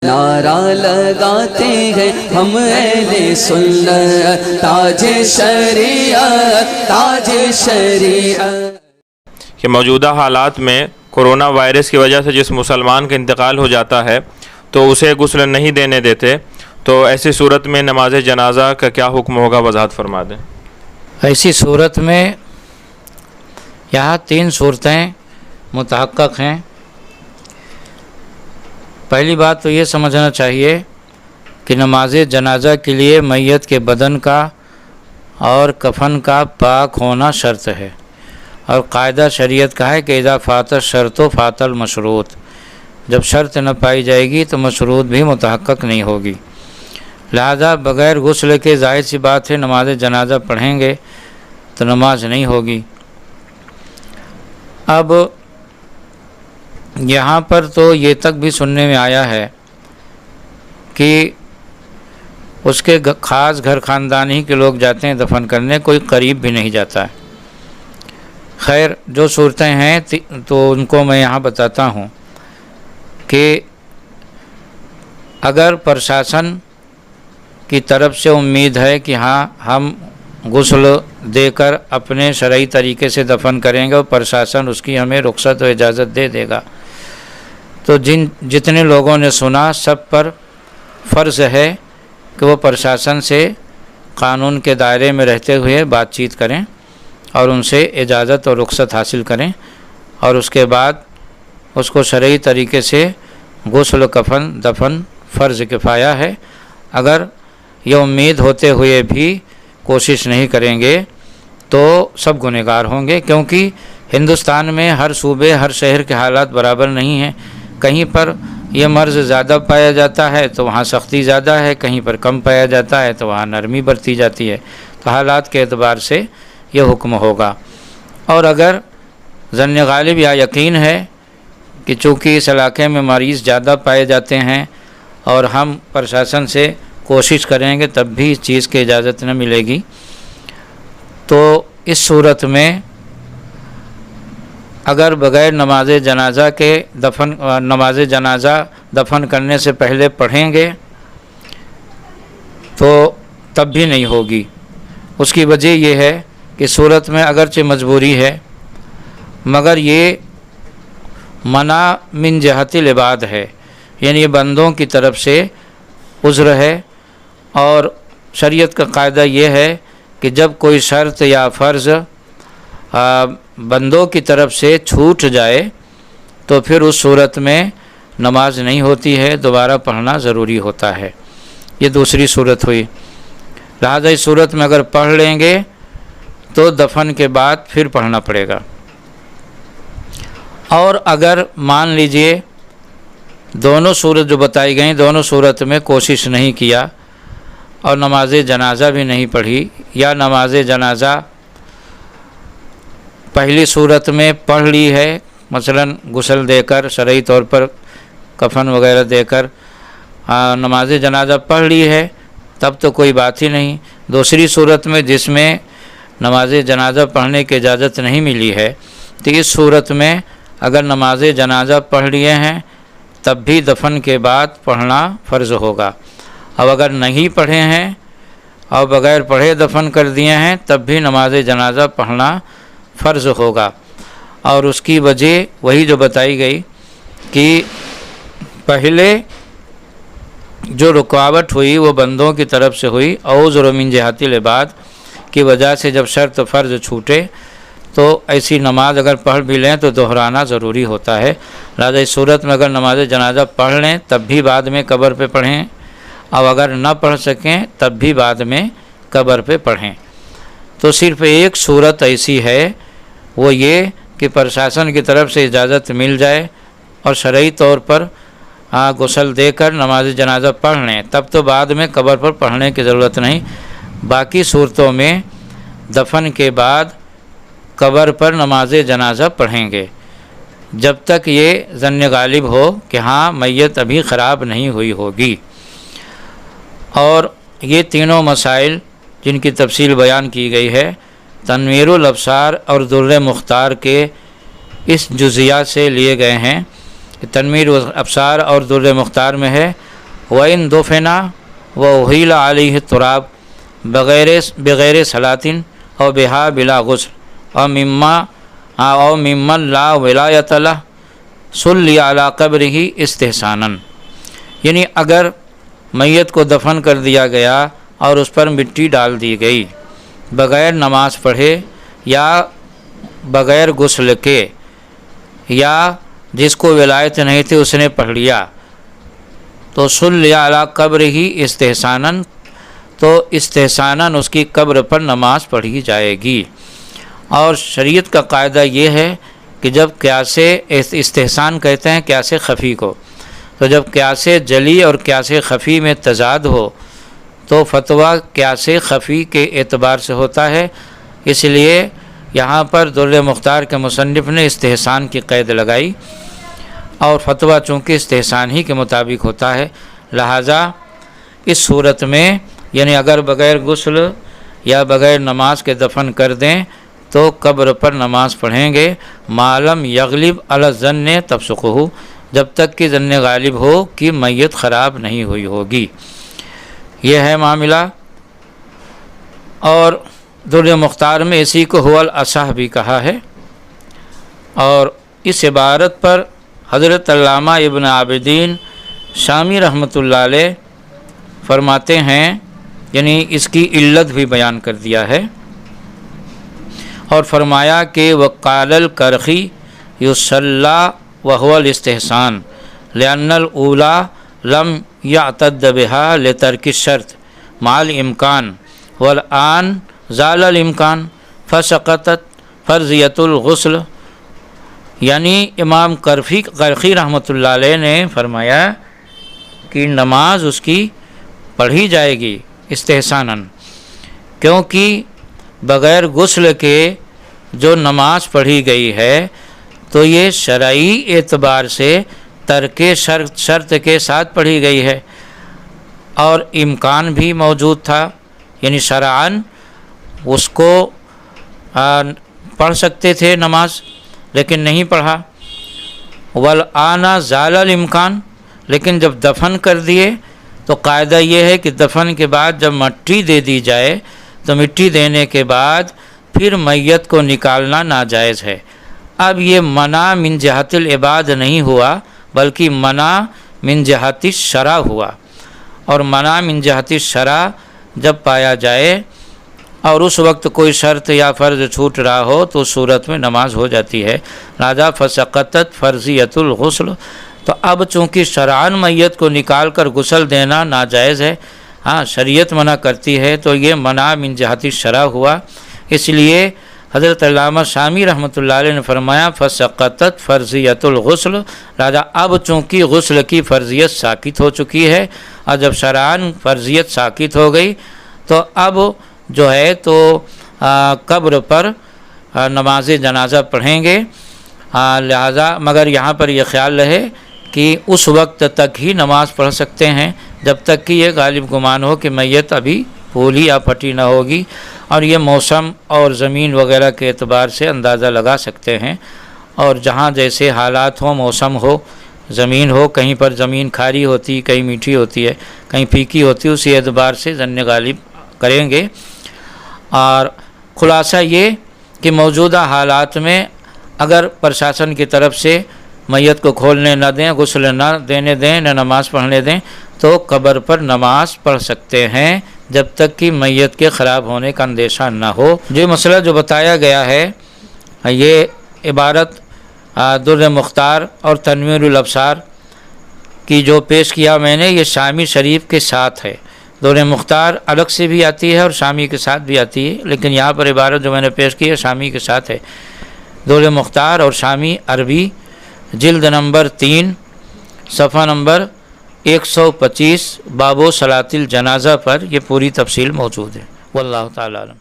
نعرہ لگاتے ہیں ہم اہل سنت، تاج شریعت، تاج شریعت۔ کہ موجودہ حالات میں کرونا وائرس کی وجہ سے جس مسلمان کا انتقال ہو جاتا ہے تو اسے غسل نہیں دینے دیتے، تو ایسی صورت میں نماز جنازہ کا کیا حکم ہوگا، وضاحت فرما دیں۔ ایسی صورت میں یہاں 3 صورتیں متحقق ہیں۔ پہلی بات تو یہ سمجھنا چاہیے کہ نماز جنازہ کے لیے میت کے بدن کا اور کفن کا پاک ہونا شرط ہے، اور قاعدہ شریعت کا ہے کہ اذا فات الشرط فات المشروط، جب شرط نہ پائی جائے گی تو مشروط بھی متحقق نہیں ہوگی، لہذا بغیر غسل کے ظاہر سی بات ہے نماز جنازہ پڑھیں گے تو نماز نہیں ہوگی۔ اب یہاں پر تو یہ تک بھی سننے میں آیا ہے کہ اس کے خاص گھر خاندان ہی کے لوگ جاتے ہیں دفن کرنے، کوئی قریب بھی نہیں جاتا ہے۔ خیر، جو صورتیں ہیں تو ان کو میں یہاں بتاتا ہوں کہ اگر پرشاسن کی طرف سے امید ہے کہ ہاں ہم غسل دے کر اپنے شرعی طریقے سے دفن کریں گے اور پرشاسن اس کی ہمیں رخصت و اجازت دے دے گا، تو جتنے لوگوں نے سنا سب پر فرض ہے کہ وہ پرشاسن سے قانون کے دائرے میں رہتے ہوئے بات چیت کریں اور ان سے اجازت اور رخصت حاصل کریں، اور اس کے بعد اس کو شرعی طریقے سے غسل کفن دفن فرض کفایہ ہے۔ اگر یہ امید ہوتے ہوئے بھی کوشش نہیں کریں گے تو سب گنہگار ہوں گے، کیونکہ ہندوستان میں ہر صوبے ہر شہر کے حالات برابر نہیں ہیں۔ کہیں پر یہ مرض زیادہ پایا جاتا ہے تو وہاں سختی زیادہ ہے، کہیں پر کم پایا جاتا ہے تو وہاں نرمی برتی جاتی ہے، تو حالات کے اعتبار سے یہ حکم ہوگا۔ اور اگر ظن غالب یا یقین ہے کہ چونکہ اس علاقے میں مریض زیادہ پائے جاتے ہیں اور ہم پرشاسن سے کوشش کریں گے تب بھی اس چیز کی اجازت نہ ملے گی، تو اس صورت میں اگر بغیر نماز جنازہ دفن کرنے سے پہلے پڑھیں گے تو تب بھی نہیں ہوگی۔ اس کی وجہ یہ ہے کہ صورت میں اگرچہ مجبوری ہے مگر یہ منع من جہت العباد ہے، یعنی یہ بندوں کی طرف سے عذر ہے، اور شریعت کا قاعدہ یہ ہے کہ جب کوئی شرط یا فرض بندوں کی طرف سے چھوٹ جائے تو پھر اس صورت میں نماز نہیں ہوتی ہے، دوبارہ پڑھنا ضروری ہوتا ہے۔ یہ دوسری صورت ہوئی، لہذا اس صورت میں اگر پڑھ لیں گے تو دفن کے بعد پھر پڑھنا پڑے گا۔ اور اگر مان لیجئے دونوں صورت جو بتائی گئیں دونوں صورت میں کوشش نہیں کیا اور نماز جنازہ بھی نہیں پڑھی، یا نماز جنازہ پہلی صورت میں پڑھ لی ہے، مثلا غسل دے کر شرعی طور پر کفن وغیرہ دے کر نماز جنازہ پڑھ لی ہے، تب تو کوئی بات ہی نہیں۔ دوسری صورت میں جس میں نماز جنازہ پڑھنے کی اجازت نہیں ملی ہے، تو اس صورت میں اگر نماز جنازہ پڑھ لیے ہیں تب بھی دفن کے بعد پڑھنا فرض ہوگا۔ اب اگر نہیں پڑھے ہیں اور بغیر پڑھے دفن کر دیے ہیں تب بھی نماز جنازہ پڑھنا فرض ہوگا، اور اس کی وجہ وہی جو بتائی گئی کہ پہلے جو رکاوٹ ہوئی وہ بندوں کی طرف سے ہوئی، عذر من جہت العباد کی وجہ سے جب شرط فرض چھوٹے تو ایسی نماز اگر پڑھ بھی لیں تو دہرانا ضروری ہوتا ہے، لہذا اس صورت میں اگر نماز جنازہ پڑھ لیں تب بھی بعد میں قبر پہ پڑھیں، اور اگر نہ پڑھ سکیں تب بھی بعد میں قبر پہ پڑھیں۔ تو صرف ایک صورت ایسی ہے، وہ یہ کہ پرشاسن کی طرف سے اجازت مل جائے اور شرعی طور پر غسل دے کر نماز جنازہ پڑھ لیں، تب تو بعد میں قبر پر پڑھنے کی ضرورت نہیں۔ باقی صورتوں میں دفن کے بعد قبر پر نماز جنازہ پڑھیں گے جب تک یہ ظن غالب ہو کہ ہاں میت ابھی خراب نہیں ہوئی ہوگی۔ اور یہ تینوں مسائل جن کی تفصیل بیان کی گئی ہے تنویر الابصار اور در مختار کے اس جزیات سے لیے گئے ہیں۔ تنویر الابصار اور در مختار میں ہے وَإِن دُفِنَ وَأُحِيلَ عَلَيْهِ التُّرَابُ بغیر صلاۃ اور بہا بلا غسل اور ممن لا ولایۃ لہ صلی علی قبرہ استحساناً، یعنی اگر میت کو دفن کر دیا گیا اور اس پر مٹی ڈال دی گئی بغیر نماز پڑھے یا بغیر غسل کے، یا جس کو ولایت نہیں تھی اس نے پڑھ لیا، تو صلی علی قبرہ استحساناً، تو استحساناً اس کی قبر پر نماز پڑھی جائے گی۔ اور شریعت کا قاعدہ یہ ہے کہ جب قیاس استحسان کہتے ہیں قیاس خفی کو، تو جب قیاس جلی اور قیاس خفی میں تضاد ہو تو فتویٰ قیاس خفی کے اعتبار سے ہوتا ہے، اس لیے یہاں پر در مختار کے مصنف نے استحسان کی قید لگائی، اور فتویٰ چونکہ استحسان ہی کے مطابق ہوتا ہے، لہٰذا اس صورت میں یعنی اگر بغیر غسل یا بغیر نماز کے دفن کر دیں تو قبر پر نماز پڑھیں گے، معلوم یغلب علی الظن تفسقہ، جب تک کہ ظن غالب ہو کہ میت خراب نہیں ہوئی ہوگی۔ یہ ہے معاملہ۔ اور در مختار میں اسی کو هو الاصح بھی کہا ہے، اور اس عبارت پر حضرت علامہ ابن عابدین شامی رحمۃ اللہ علیہ فرماتے ہیں، یعنی اس کی علت بھی بیان کر دیا ہے، اور فرمایا کہ وقال الکرخی یصلی وهو الاستحسان لأن الأولى لم يعتد بها لترك الشرط مع الإمكان والآن زال الإمكان فسقطت فرضیۃ الغسل۔ یعنی امام کرخی رحمۃ اللہ علیہ نے فرمایا کہ نماز اس کی پڑھی جائے گی استحساناً، کیونکہ بغیر غسل کے جو نماز پڑھی گئی ہے تو یہ شرعی اعتبار سے ترک شرط کے ساتھ پڑھی گئی ہے، اور امکان بھی موجود تھا، یعنی شرعاً اس کو پڑھ سکتے تھے نماز لیکن نہیں پڑھا۔ والآن زال الامکان، لیکن جب دفن کر دیے تو قاعدہ یہ ہے کہ دفن کے بعد جب مٹی دے دی جائے تو مٹی دینے کے بعد پھر میت کو نکالنا ناجائز ہے۔ اب یہ منع من جہت العباد نہیں ہوا بلکہ منع من جہت الشرع ہوا، اور منع من جہت الشرع جب پایا جائے اور اس وقت کوئی شرط یا فرض چھوٹ رہا ہو تو اس صورت میں نماز ہو جاتی ہے، لہذا فسقطت فرضیۃ الغسل۔ تو اب چونکہ شرعاً میت کو نکال کر غسل دینا ناجائز ہے، ہاں شریعت منع کرتی ہے، تو یہ منع من جہت الشرع ہوا، اس لیے حضرت علامہ شامی رحمۃ اللہ علیہ نے فرمایا فسقطت فرضیۃ الغسل، لہذا اب چونکہ غسل کی فرضیت ساقط ہو چکی ہے، اور جب شرعاً فرضیت ساقط ہو گئی تو اب جو ہے تو قبر پر نماز جنازہ پڑھیں گے، لہذا مگر یہاں پر یہ خیال رہے کہ اس وقت تک ہی نماز پڑھ سکتے ہیں جب تک کہ یہ غالب گمان ہو کہ میت ابھی پھولی یا پھٹی نہ ہوگی، اور یہ موسم اور زمین وغیرہ کے اعتبار سے اندازہ لگا سکتے ہیں، اور جہاں جیسے حالات ہوں، موسم ہو، زمین ہو، کہیں پر زمین کھاری ہوتی، کہیں میٹھی ہوتی ہے، کہیں پھیکی ہوتی ہے، اسی اعتبار سے ظن غالب کریں گے۔ اور خلاصہ یہ کہ موجودہ حالات میں اگر پرشاسن کی طرف سے میت کو کھولنے نہ دیں، غسل نہ دینے دیں، نہ نماز پڑھنے دیں، تو قبر پر نماز پڑھ سکتے ہیں جب تک کہ میت کے خراب ہونے کا اندیشہ نہ ہو۔ جو مسئلہ جو بتایا گیا ہے یہ عبارت در مختار اور تنویر الابصار کی جو پیش کیا میں نے، یہ شامی شریف کے ساتھ ہے۔ در مختار الگ سے بھی آتی ہے اور شامی کے ساتھ بھی آتی ہے، لیکن یہاں پر عبارت جو میں نے پیش کی ہے شامی کے ساتھ ہے۔ در مختار اور شامی عربی جلد نمبر 3 صفحہ نمبر 125 باب صلاۃ الجنازہ پر یہ پوری تفصیل موجود ہے۔ واللہ تعالی عالم۔